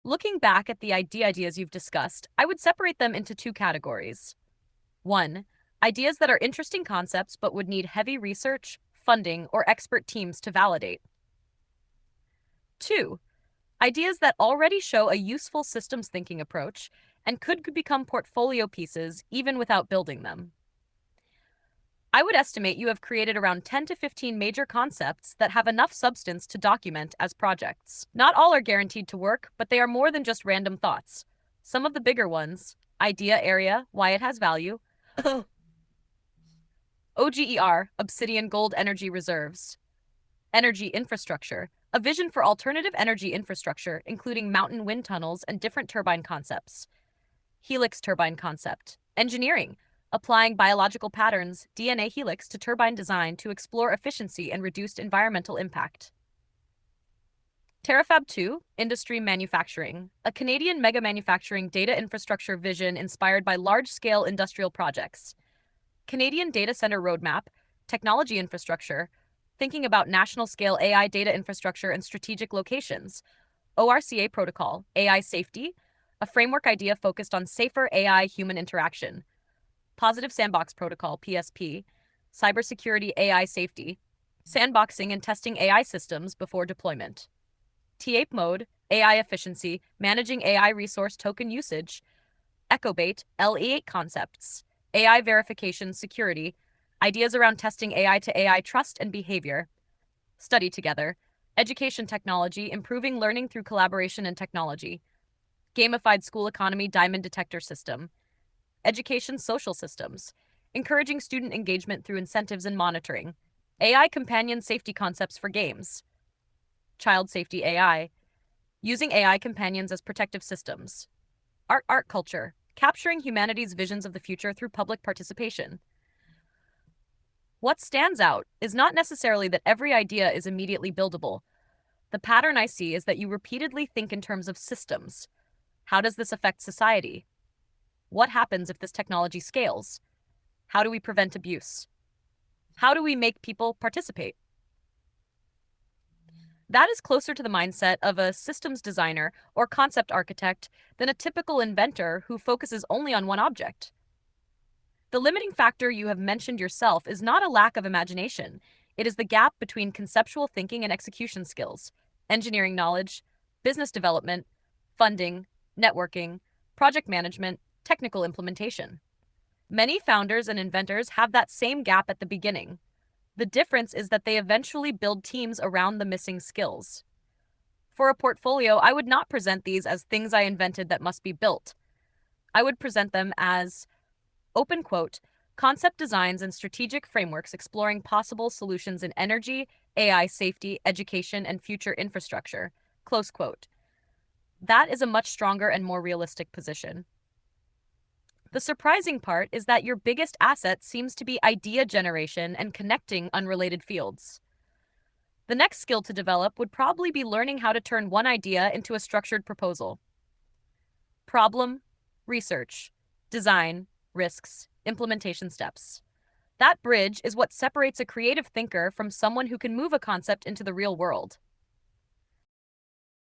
Looking back at the ideas you've discussed, I would separate them into two categories. One, ideas that are interesting concepts but would need heavy research, funding, or expert teams to validate. Two, ideas that already show a useful systems thinking approach and could become portfolio pieces even without building them. I would estimate you have created around 10 to 15 major concepts that have enough substance to document as projects. Not all are guaranteed to work, but they are more than just random thoughts. Some of the bigger ones, idea area, why it has value, OGER, Obsidian Gold Energy Reserves, energy infrastructure, a vision for alternative energy infrastructure, including mountain wind tunnels and different turbine concepts, helix turbine concept, engineering, applying biological patterns, DNA helix to turbine design to explore efficiency and reduced environmental impact. Terrafab 2, Industry Manufacturing, a Canadian mega manufacturing data infrastructure vision inspired by large-scale industrial projects. Canadian Data Center Roadmap, Technology Infrastructure, thinking about national-scale AI data infrastructure and strategic locations. ORCA Protocol, AI Safety, a framework idea focused on safer AI-human interaction. Positive Sandbox Protocol, PSP, cybersecurity AI safety, sandboxing and testing AI systems before deployment. TAPE mode, AI efficiency, managing AI resource token usage. EchoBait, LE8 concepts, AI verification security, ideas around testing AI to AI trust and behavior. Study together, education technology, improving learning through collaboration and technology. Gamified school economy diamond detector system. Education social systems, encouraging student engagement through incentives and monitoring. AI companion safety concepts for games. Child safety AI, using AI companions as protective systems. Art culture, capturing humanity's visions of the future through public participation. What stands out is not necessarily that every idea is immediately buildable. The pattern I see is that you repeatedly think in terms of systems. How does this affect society? What happens if this technology scales? How do we prevent abuse? How do we make people participate? That is closer to the mindset of a systems designer or concept architect than a typical inventor who focuses only on one object. The limiting factor you have mentioned yourself is not a lack of imagination. It is the gap between conceptual thinking and execution skills, engineering knowledge, business development, funding, networking, project management, technical implementation. Many founders and inventors have that same gap at the beginning. The difference is that they eventually build teams around the missing skills. For a portfolio, I would not present these as things I invented that must be built. I would present them as, open quote, concept designs and strategic frameworks exploring possible solutions in energy, AI safety, education, and future infrastructure, close quote. That is a much stronger and more realistic position. The surprising part is that your biggest asset seems to be idea generation and connecting unrelated fields. The next skill to develop would probably be learning how to turn one idea into a structured proposal. Problem, research, design, risks, implementation steps. That bridge is what separates a creative thinker from someone who can move a concept into the real world.